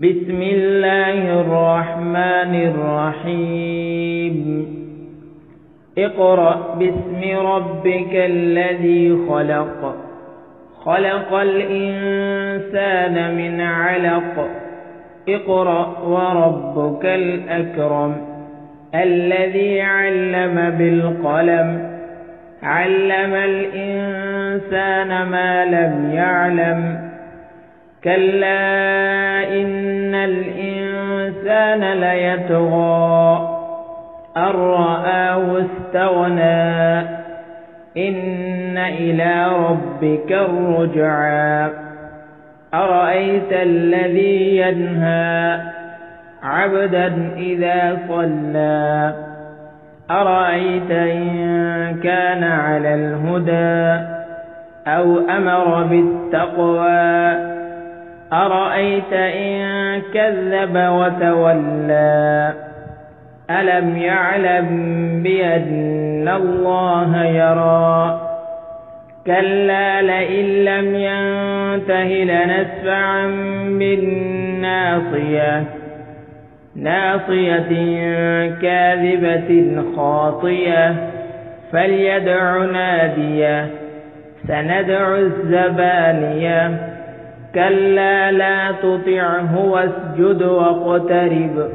بسم الله الرحمن الرحيم اقرأ باسم ربك الذي خلق خلق الإنسان من علق اقرأ وربك الأكرم الذي علم بالقلم علم الإنسان ما لم يعلم كلا إن الإنسان ليطغى أن رآه استغنى إن إلى ربك الرجعى أرأيت الذي ينهى عبدا إذا صلى أرأيت إن كان على الهدى أو أمر بالتقوى أرأيت إن كذب وتولى ألم يعلم بأن الله يرى كلا لئن لم ينته لنسفعا بالناصية ناصية كاذبة خاطية فليدع ناديه سندع الزبانية كلا لا تطعه واسجد واقترب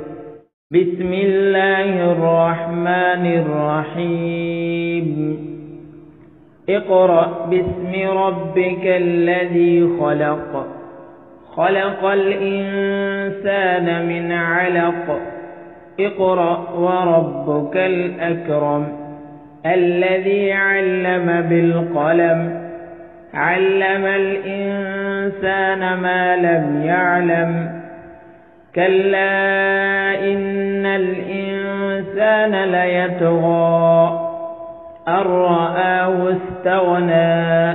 بسم الله الرحمن الرحيم اقرأ باسم ربك الذي خلق خلق الإنسان من علق اقرأ وربك الأكرم الذي علم بالقلم علم الإنسان ما لم يعلم كلا إن الإنسان ليطغى أن رآه استغنى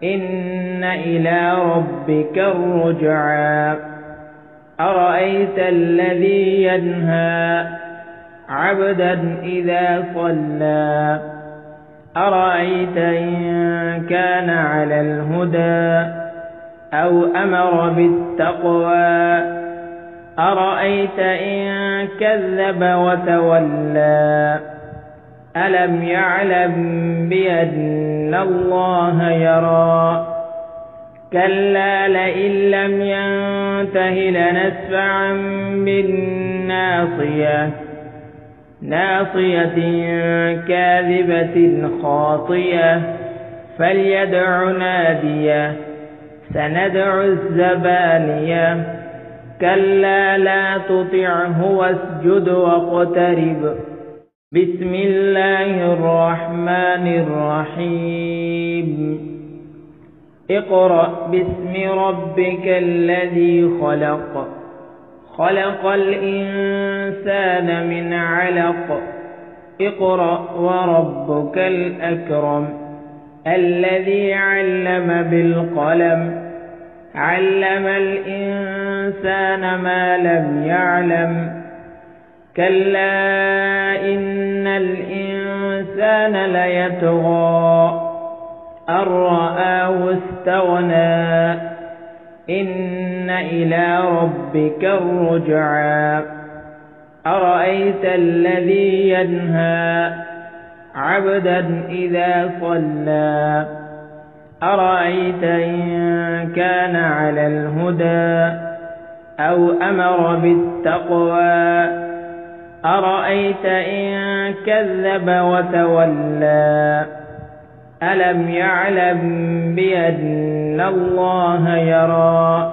إن إلى ربك الرجعى أرأيت الذي ينهى عبدا إذا صلى أرأيت إن كان على الهدى أو أمر بالتقوى أرأيت إن كذب وتولى ألم يعلم بأن الله يرى كلا لئن لم ينته لنسفعا بالناصية ناصية كاذبة خاطية فليدع ناديه سندع الزبانية كلا لا تطعه واسجد واقترب بسم الله الرحمن الرحيم اقرأ باسم ربك الذي خلق خلق الإنسان من علق اقرأ وربك الأكرم الذي علم بالقلم علم الإنسان ما لم يعلم كلا إن الإنسان ليطغى أن رآه استغنى إن إلى ربك الرجعى أرأيت الذي ينهى عبدا إذا صلى أرأيت إن كان على الهدى أو أمر بالتقوى أرأيت إن كذب وتولى ألم يعلم بأن الله يرى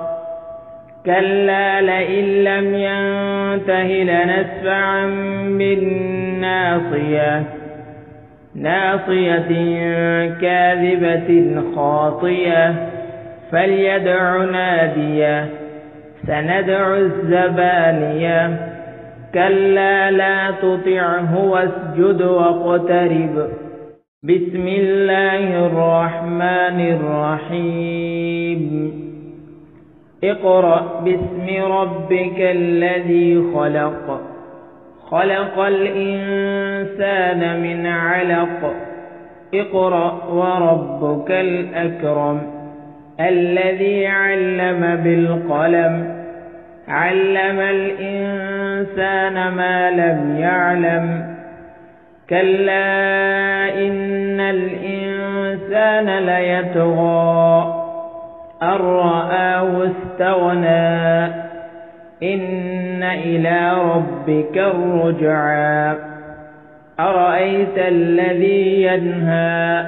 كلا لئن لم ينته لنسفعا بالناصية ناصية كاذبة خاطية فليدع ناديه سندع الزبانية كلا لا تطعه واسجد واقترب بسم الله الرحمن الرحيم اقرأ باسم ربك الذي خلق خلق الإنسان من علق اقرأ وربك الأكرم الذي علم بالقلم علم الإنسان ما لم يعلم كلا إن الإنسان ليطغى أن رآه استغنى إن إلى ربك الرجعى أرأيت الذي ينهى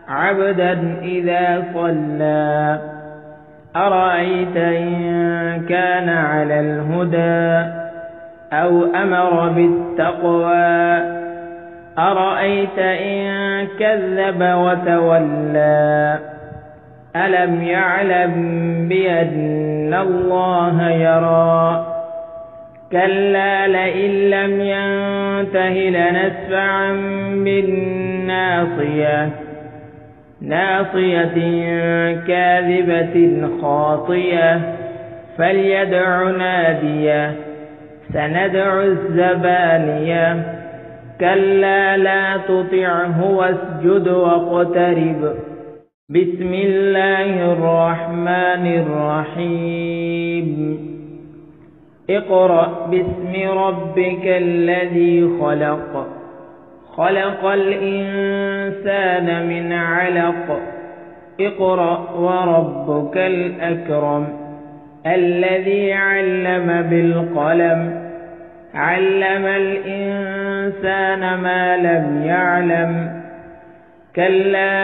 عبدا إذا صلى أرأيت إن كان على الهدى أو أمر بالتقوى أرأيت إن كذب وتولى ألم يعلم بأن الله يرى كلا لئن لم ينته لنسفعا بالناصية ناصية كاذبة خاطية فليدع ناديه سندع الزبانية كلا لا تطعه واسجد واقترب بسم الله الرحمن الرحيم اقرأ باسم ربك الذي خلق خلق الإنسان من علق اقرأ وربك الأكرم الذي علم بالقلم علم الإنسان ما لم يعلم كلا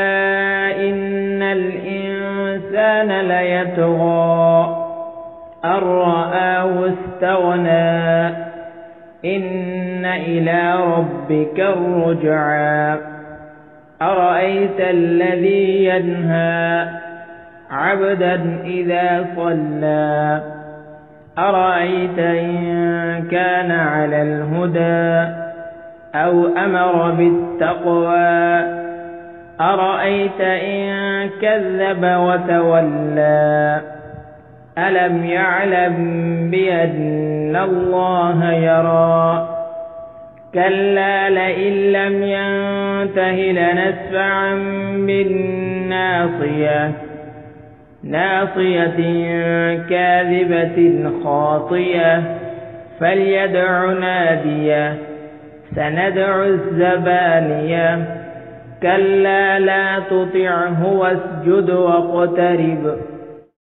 إن الإنسان ليطغى أن رآه استغنى إن إلى ربك الرجعى أرأيت الذي ينهى عبدا إذا صلى أرأيت إن كان على الهدى أو أمر بالتقوى أرأيت إن كذب وتولى ألم يعلم بأن الله يرى كلا لئن لم ينته لنسفعا بالناصية ناصية كاذبة خاطية فليدع ناديه سندع الزبانية كلا لا تطعه واسجد واقترب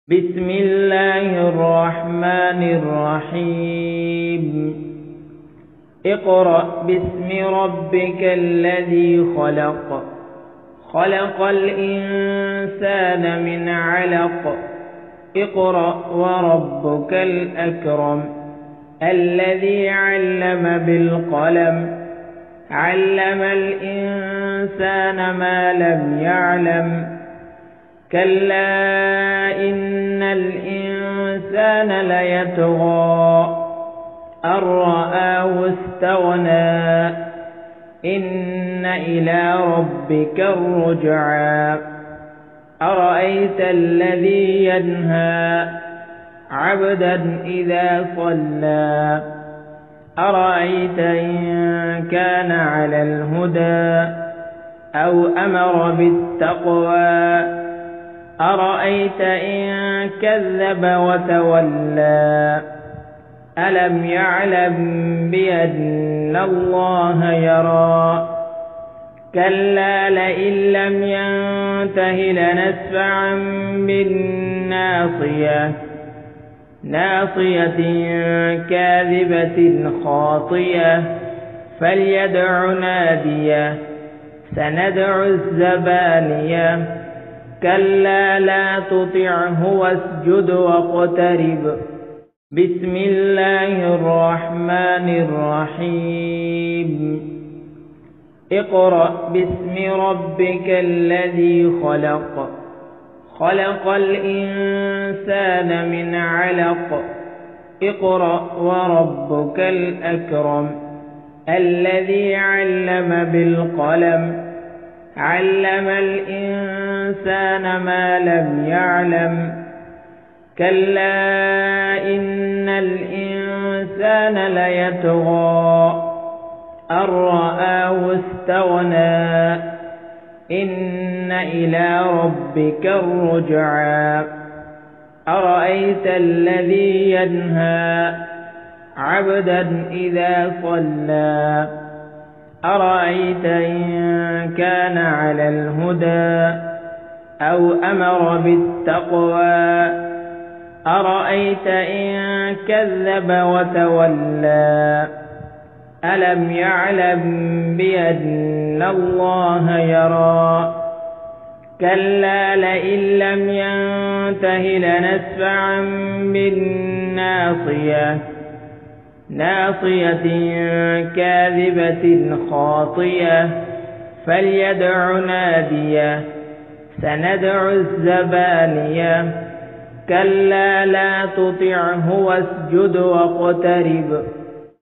بسم الله الرحمن الرحيم اقرأ باسم ربك الذي خلق خلق الإنسان من علق اقرأ وربك الأكرم الذي علم بالقلم علم الإنسان ما لم يعلم كلا إن الإنسان ليطغى أن رآه استغنى إن إلى ربك الرجعى أرأيت الذي ينهى عبدا إذا صلى أرأيت إن كان على الهدى أو أمر بالتقوى أرأيت إن كذب وتولى ألم يعلم بأن الله يرى كلا لئن لم ينته لنسفعا بالناصية ناصية كاذبة خاطية فليدع ناديه سندع الزبانية كلا لا تطعه واسجد واقترب بسم الله الرحمن الرحيم اقرأ باسم ربك الذي خلق خلق الإنسان من علق اقرأ وربك الأكرم الذي علم بالقلم علم الإنسان ما لم يعلم كلا إن الإنسان ليطغى أن رآه استغنى إن إلى ربك الرجعى أرأيت الذي ينهى عبدا إذا صلى أرأيت إن كان على الهدى أو أمر بالتقوى أرأيت إن كذب وتولى ألم يعلم بأن الله يرى كلا لئن لم ينته لنسفعا بالناصية ناصية كاذبة خاطية فليدع ناديه سندع الزبانية كلا لا تطعه واسجد واقترب